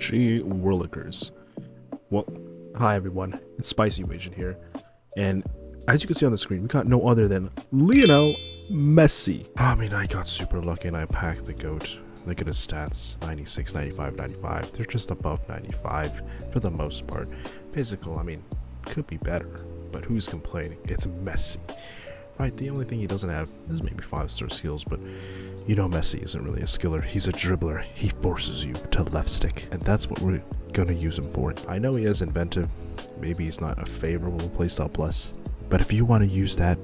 Gee Whirlikers. Well, hi everyone, it's Spicy Agent here, and as you can see on the screen, we got no other than Lionel Messi. I mean, I got super lucky and I packed the GOAT. Look at his stats, 96, 95, 95. They're just above 95 for the most part. Physical, I mean, could be better, but who's complaining? It's Messi. Right, the only thing he doesn't have is maybe 5-star skills, but you know Messi isn't really a skiller. He's a dribbler. He forces you to left stick, and that's what we're gonna use him for. I know he is inventive. Maybe he's not a favorable playstyle plus, but if you want to use that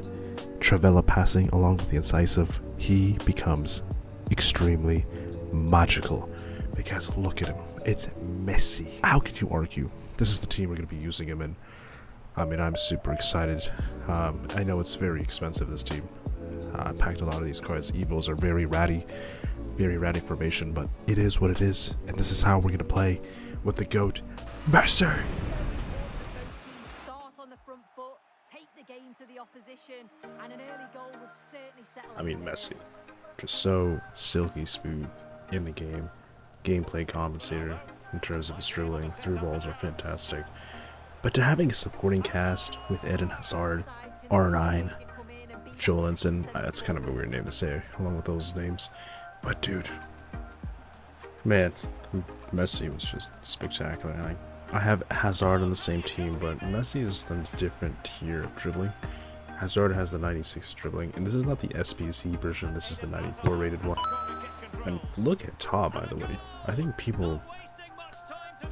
Travella passing along with the incisive, he becomes extremely magical. Because look at him, it's Messi. How could you argue? This is the team we're gonna be using him in. I mean, I'm super excited. I know it's very expensive, this team. I packed a lot of these cards. Evos are very ratty formation, but it is what it is. And this is how we're going to play with the GOAT, Messi. I mean, Messi. Just so silky smooth in the game. Gameplay compensator in terms of his dribbling. Through balls are fantastic. But to having a supporting cast with Eden Hazard, R9, Joelinson, that's kind of a weird name to say along with those names. But dude, man, Messi was just spectacular. I have Hazard on the same team, but Messi is on a different tier of dribbling. Hazard has the 96 dribbling, and this is not the SBC version, this is the 94 rated one. And look at Top, by the way. I think people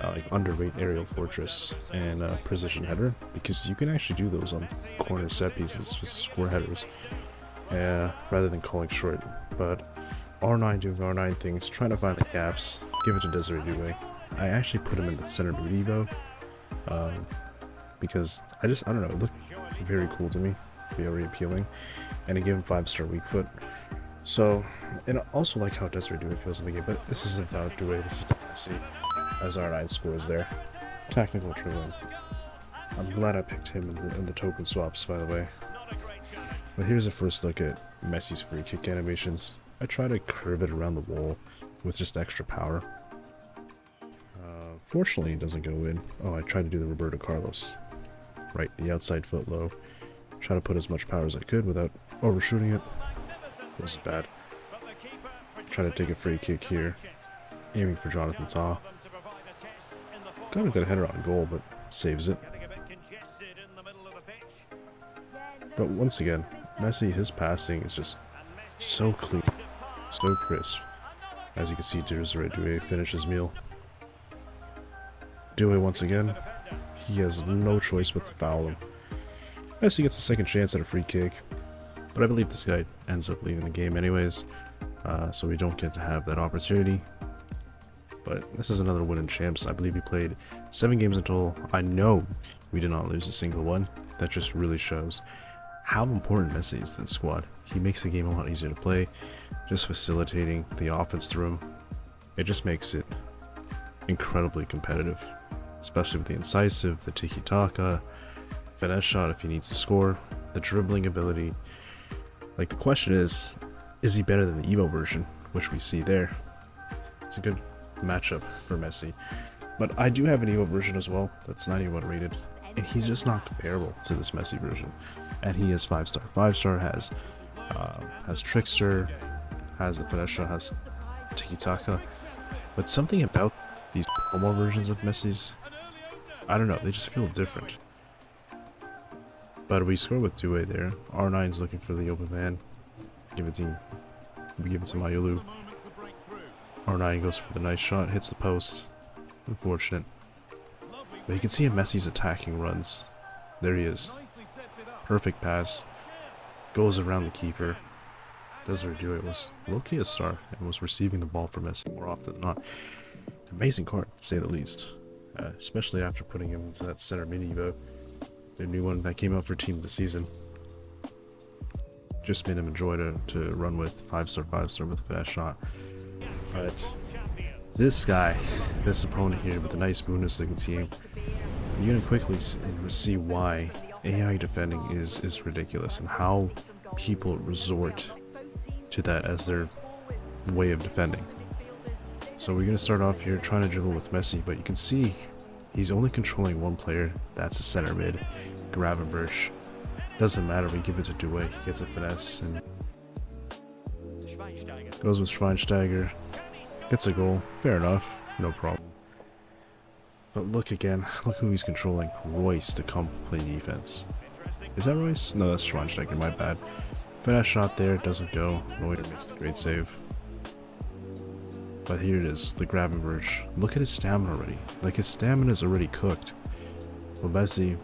like underrate aerial fortress and precision header, because you can actually do those on corner set pieces, just score headers, rather than calling short. But R9 doing R9 things, trying to find the gaps, give it to Desiree Doué. I actually put him in the center mid Evo, because I don't know, it looked very cool to me, very appealing, and I gave him 5-star weak foot. So, and I also like how Desiree Doué feels in the game, but this isn't about Doué, this is Messi. As R9 scores there. Technical dribbling. I'm glad I picked him in the token swaps, by the way. But here's a first look at Messi's free kick animations. I try to curve it around the wall with just extra power. Fortunately, it doesn't go in. Oh, I tried to do the Roberto Carlos. Right, the outside foot low. Try to put as much power as I could without overshooting it. Wasn't bad. Try to take a free kick here. Aiming for Jonathan Tah. Got a good header on goal, but saves it. But once again, Messi, his passing is just so clean, so crisp. As you can see, Desiree Doué finishes meal. Doué once again, he has no choice but to foul him. Messi gets a second chance at a free kick, but I believe this guy ends up leaving the game anyways, so we don't get to have that opportunity. But this is another win in champs. I believe we played 7 games in total. I know we did not lose a single one. That just really shows how important Messi is to the squad. He makes the game a lot easier to play, just facilitating the offense through him. It just makes it incredibly competitive, especially with the incisive, the tiki-taka, finesse shot if he needs to score, the dribbling ability. Like, the question is he better than the Evo version, which we see there? It's a good matchup for Messi, but I do have an Evo version as well that's 91 rated, and he's just not comparable to this Messi version. And he is 5-star. 5-star has trickster, has the finesse shot, has tiki-taka, but something about these promo versions of Messi's, I don't know, they just feel different. But we score with Doué there. R9's looking for the open man. We give it to Mayulu. R9 goes for the nice shot, hits the post. Unfortunate. But you can see in Messi's attacking runs. There he is. Perfect pass. Goes around the keeper. Desiree Doué was low-key a star and was receiving the ball from Messi more often than not. Amazing card, to say the least. Especially after putting him into that center mini Evo. The new one that came out for Team of the Season. Just made him enjoy to run with 5-star, 5-star with finesse shot. But this guy, this opponent here with the nice Bundesliga team, you're gonna quickly see why AI defending is ridiculous and how people resort to that as their way of defending. So we're going to start off here trying to dribble with Messi, but you can see he's only controlling one player. That's the center mid, Gravenberch. Doesn't matter, we give it to Douay. He gets a finesse and goes with Schweinsteiger. Gets a goal. Fair enough. No problem. But look again. Look who he's controlling. Royce to come play defense. Is that Royce? No, that's Schweinsteiger. My bad. Finesse shot there. Doesn't go. Neuer makes the great save. But here it is. The Gravenberch. Look at his stamina already. Like, his stamina is already cooked. Well, Messi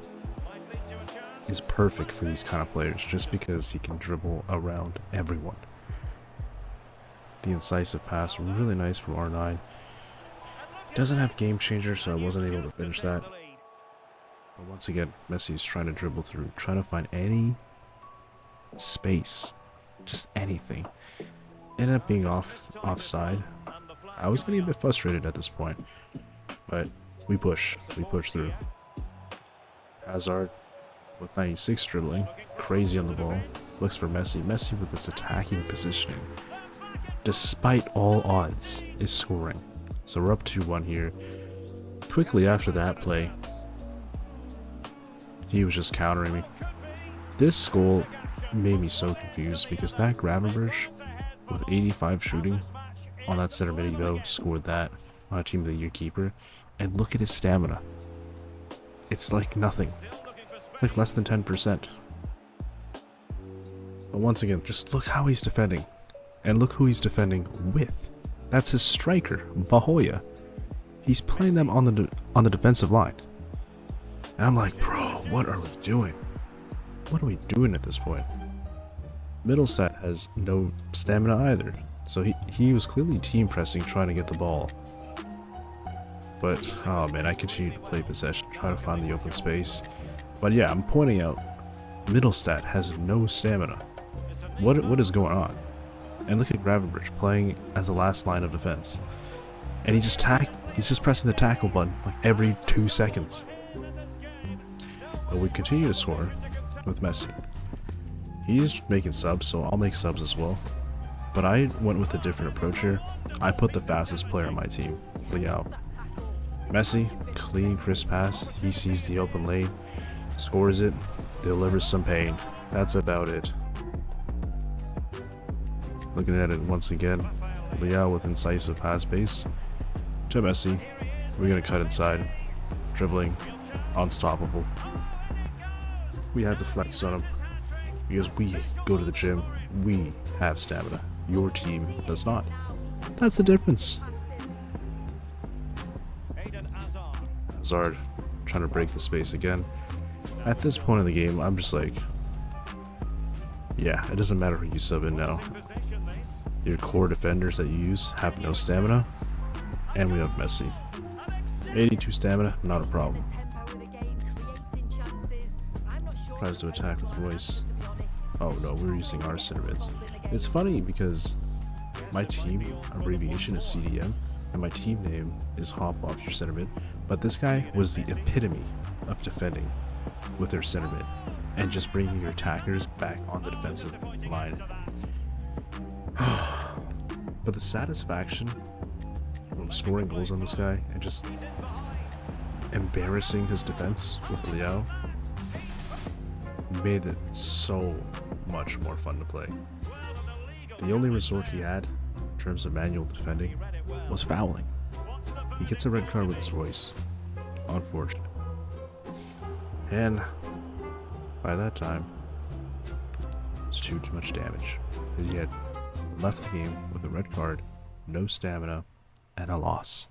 is perfect for these kind of players just because he can dribble around everyone. The incisive pass, really nice from R9. Doesn't have game changer, so I wasn't able to finish that. But once again, Messi's trying to dribble through, trying to find any space, just anything. Ended up being offside. I was getting a bit frustrated at this point, but we push through. Hazard with 96 dribbling, crazy on the ball, looks for Messi. Messi with this attacking positioning, despite all odds, is scoring. So we're up 2-1 here. Quickly after that play, he was just countering me. This goal made me so confused because that Gravenberch with 85 shooting on that center mid though scored that on a Team of the Year keeper, and look at his stamina. It's like nothing. It's like less than 10%. But once again, just look how he's defending. And look who he's defending with. That's his striker, Bahoya. He's playing them on the defensive line. And I'm like, bro, what are we doing? What are we doing at this point? Middleset has no stamina either. So he was clearly team pressing, trying to get the ball. But, oh man, I continue to play possession, try to find the open space. But yeah, I'm pointing out, Middlestat has no stamina. What is going on? And look at Gravenberch playing as the last line of defense. And he's just pressing the tackle button like every 2 seconds. But we continue to score with Messi. He's making subs, so I'll make subs as well. But I went with a different approach here. I put the fastest player on my team, Leao. Messi, clean, crisp pass. He sees the open lane, scores it, delivers some pain. That's about it. Looking at it once again, Leao with incisive pass base to Messi. We're gonna cut inside, dribbling, unstoppable. We had to flex on him because we go to the gym. We have stamina. Your team does not. That's the difference. Hazard trying to break the space again. At this point in the game, I'm just like, yeah, it doesn't matter who you sub in now. Your core defenders that you use have no stamina, and we have Messi. 82 stamina, not a problem. Tries to attack with Royce. Oh no, we're using our center mids. It's funny because my team abbreviation is CDM, and my team name is Hop Off Your Center Mid, but this guy was the epitome of defending with their center mid and just bringing your attackers back on the defensive line. But the satisfaction from scoring goals on this guy and just embarrassing his defense with Leao made it so much more fun to play. The only resort he had in terms of manual defending was fouling. He gets a red card with his Royce. Unfortunate. And by that time, it was too much damage. He had left the game with a red card, no stamina, and a loss.